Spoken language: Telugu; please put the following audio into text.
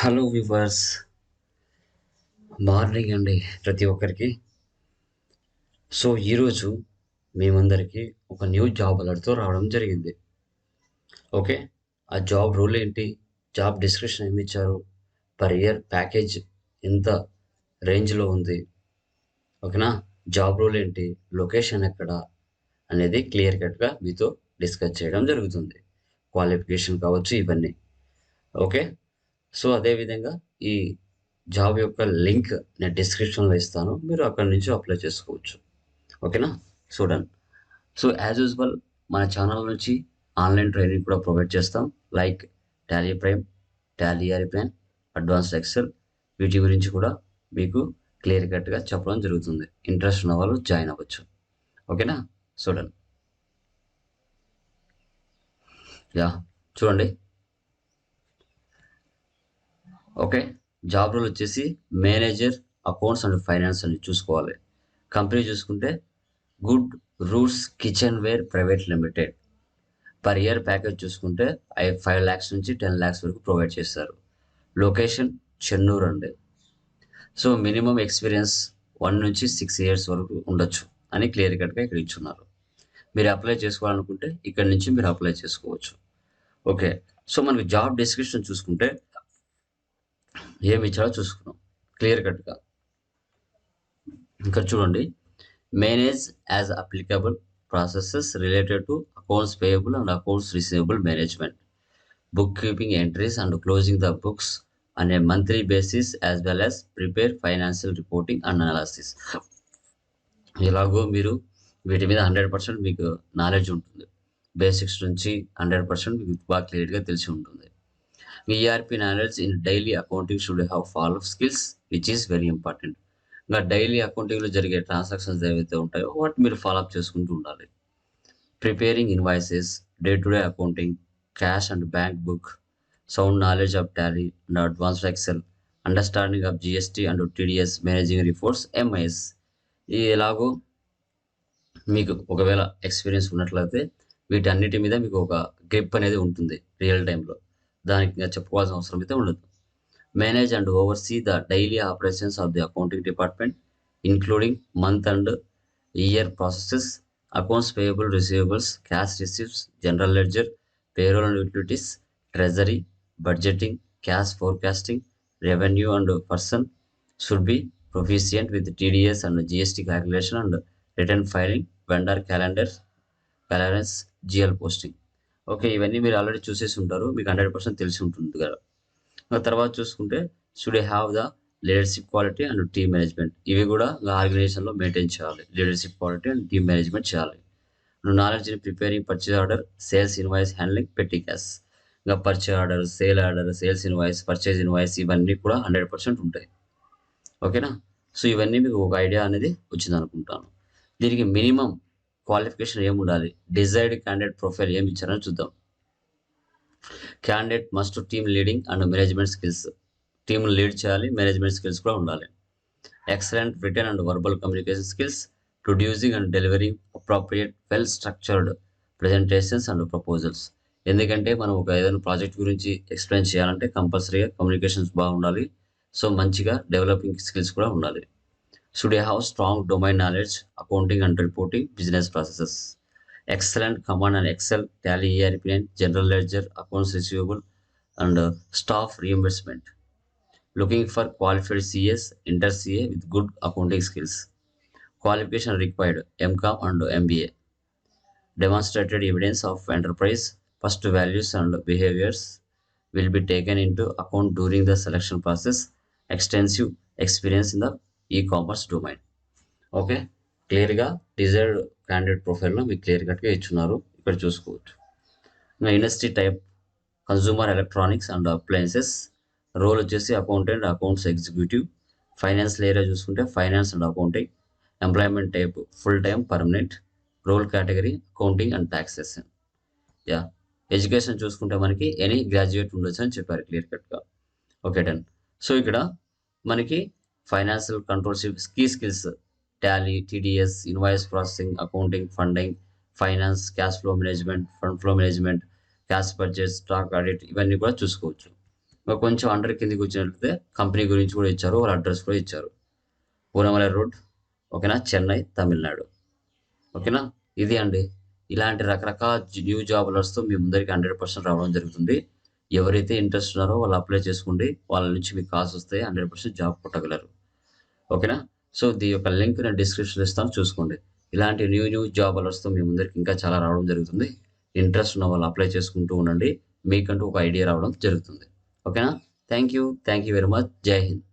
హలో వివర్స్, మార్నింగ్ అండి ప్రతి ఒక్కరికి. సో ఈరోజు మేమందరికీ ఒక న్యూ జాబ్ అలర్ట్తో రావడం జరిగింది. ఓకే, ఆ జాబ్ రోల్ ఏంటి, జాబ్ డిస్క్రిప్షన్ ఏమి ఇచ్చారు, పర్ ఇయర్ ప్యాకేజ్ ఎంత రేంజ్లో ఉంది, ఓకేనా, జాబ్ రోల్ ఏంటి, లొకేషన్ ఎక్కడ అనేది క్లియర్ కట్గా మీతో డిస్కస్ చేయడం జరుగుతుంది. క్వాలిఫికేషన్ కావచ్చు ఇవన్నీ. ఓకే, సో అదేవిధంగా ఈ జాబ్ యొక్క లింక్ నేను డిస్క్రిప్షన్లో ఇస్తాను, మీరు అక్కడి నుంచి అప్లై చేసుకోవచ్చు. ఓకేనా, చూడండి. సో యాజ్ యూజువల్ మన ఛానల్ నుంచి ఆన్లైన్ ట్రైనింగ్ కూడా ప్రొవైడ్ చేస్తాం. Like Tally prime, Tally plan, advanced Excel, వీటి గురించి కూడా మీకు క్లియర్ కట్గా చెప్పడం జరుగుతుంది. ఇంట్రెస్ట్ ఉన్న వాళ్ళు జాయిన్ అవ్వచ్చు. ఓకేనా, చూడండి. చూడండి. ఓకే, జాబ్ రోల్ వచ్చేసి మేనేజర్ అకౌంట్స్ అండ్ ఫైనాన్స్ అని చూసుకోవాలి. కంపెనీ చూసుకుంటే good roots kitchenware private limited. Per year package చూసుకుంటే 5 lakhs నుంచి 10 lakhs వరకు ప్రొవైడ్ చేస్తారు. లొకేషన్ చెన్నూరు అండి. సో మినిమం ఎక్స్పీరియన్స్ 1 నుంచి 6 years వరకు ఉండొచ్చు అని క్లియర్ కట్గా ఇక్కడ ఇచ్చున్నారు. మీరు అప్లై చేసుకోవాలనుకుంటే ఇక్కడ నుంచి మీరు అప్లై చేసుకోవచ్చు. ఓకే, సో మనకి జాబ్ డిస్క్రిప్షన్ చూసుకుంటే ఏమి ఇచ్చారో చూసుకున్నాం క్లియర్ కట్గా. ఇక్కడ చూడండి, manage as applicable processes related to accounts payable and accounts receivable management, book keeping entries and closing the books on a monthly basis, as well as prepare financial reporting and analysis. ఎలాగో మీరు వీటి మీద 100% మీకు నాలెడ్జ్ ఉంటుంది. బేసిక్స్ నుంచి 100% మీకు బాగా క్లియర్గా తెలిసి ఉంటుంది. మీ ERP knowledge in daily accounting should have follow skills which is very important. ఇంకా డైలీ అకౌంటింగ్లో జరిగే ట్రాన్సాక్షన్స్ ఏవైతే ఉంటాయో వాటి మీరు ఫాలోఅప్ చేసుకుంటూ ఉండాలి. Preparing invoices, day to day accounting, cash and bank book, sound knowledge of tally and advanced excel, understanding of gst and tds, managing reports, mis. ఈ ఎలాగో మీకు ఒకవేళ ఎక్స్పీరియన్స్ ఉన్నట్లయితే వీటన్నిటి మీద మీకు ఒక గ్రిప్ అనేది ఉంటుంది రియల్ టైంలో. దానికి చెప్పుకోవాల్సిన అవసరం అయితే ఉండదు. Manage and overseas the daily operations of the accounting department, including month and year processes, accounts payable, receivables, cash receipts, general ledger, payroll and utilities, treasury, budgeting, cash forecasting, revenue and person should be proficient with TDS and GST calculation and return filing, vendor calendars, GL posting. Okay, ఇవన్నీ మీరు ఆల్రెడీ చూసేసి ఉంటారు, మీకు 100% తెలిసి ఉంటుంది కదా. తర్వాత చూసుకుంటే should have the leadership quality and team management. ఇవి కూడా ఆర్గనైజేషన్లో మెయింటైన్ చేయాలి. Leadership quality and team management చేయాలి. Knowledge in preparing purchase order, sales invoice handling, petty cash. ఇంకా purchase order, sales invoice, purchase invoice ఇవన్నీ కూడా 100% ఉంటాయి. ఓకేనా, సో ఇవన్నీ మీకు ఒక ఐడియా అనేది వచ్చింది అనుకుంటాను. దీనికి మినిమం క్వాలిఫికేషన్ ఏముండాలి, డిజైర్డ్ క్యాండిడేట్ ప్రొఫైల్ ఏమి ఇచ్చారని చూద్దాం. Candidate must team leading and management skills. Team lead చేయాలి, మేనేజ్మెంట్ స్కిల్స్ కూడా ఉండాలి. Excellent return and verbal communication skills, producing and delivering appropriate well structured presentations and proposals. ఎందుకంటే మనం ఒక ఏదైనా ప్రాజెక్ట్ గురించి ఎక్స్ప్లెయిన్ చేయాలంటే కంపల్సరీగా కమ్యూనికేషన్స్ బాగుండాలి. సో మంచిగా డెవలపింగ్ స్కిల్స్ కూడా ఉండాలి. Should have strong domain knowledge, accounting and reporting, business processes. Excellent command and Excel, Tally, ERP, general ledger, accounts receivable and staff reimbursement. Looking for qualified CS, inter CA with good accounting skills. Qualification required MCOM and MBA. Demonstrated evidence of enterprise first values and behaviors will be taken into account during the selection process. Extensive experience in the e-commerce domain. Okay, క్లియర్గా డిజైర్డ్ క్యాండిడేట్ ప్రొఫైల్లో మీకు క్లియర్ కట్గా ఇచ్చున్నారు, ఇక్కడ చూసుకోవచ్చు. Industry type consumer electronics and appliances. Role వచ్చేసి accountant, accounts executive. Finance area చూసుకుంటే finance and accounting. Employment type full time permanent. Role category accounting and taxation. Education చూసుకుంటే మనకి ఎనీ గ్రాడ్యుయేట్ ఉండొచ్చు అని చెప్పారు క్లియర్ కట్గా. Okay, done. సో ఇక్కడ మనకి financial control key skills, Tally, TDS, invoice processing, accounting, funding, finance, cash flow management, fund flow management, cash budget, stock audit, ఇవన్నీ కూడా చూసుకోవచ్చు. కొంచెం అండర్ కిందికి వచ్చినట్లయితే కంపెనీ గురించి కూడా ఇచ్చారు, వాళ్ళ అడ్రస్ కూడా ఇచ్చారు. పూనమలై రోడ్, ఓకేనా, చెన్నై, తమిళనాడు. ఓకేనా, ఇది అండి. ఇలాంటి రకరకాల న్యూ జాబ్ అలర్ట్స్తో మీ ముందరికి 100% రావడం జరుగుతుంది. ఎవరైతే ఇంట్రెస్ట్ ఉన్నారో వాళ్ళు అప్లై చేసుకోండి. వాళ్ళ నుంచి మీకు కాల్స్ వస్తాయి, 100% జాబ్ కొట్టగలరు. ఓకేనా. సో దీని యొక్క లింక్ నేను డిస్క్రిప్షన్లో ఇస్తాను, చూసుకోండి. ఇలాంటి న్యూ న్యూ జాబ్ అలర్ట్స్తో మీ ముందరికి ఇంకా చాలా రావడం జరుగుతుంది. ఇంట్రెస్ట్ ఉన్న వాళ్ళు అప్లై చేసుకుంటూ ఉండండి, మీకంటూ ఒక ఐడియా రావడం జరుగుతుంది. ఓకేనా. Thank you very much. జై హింద్.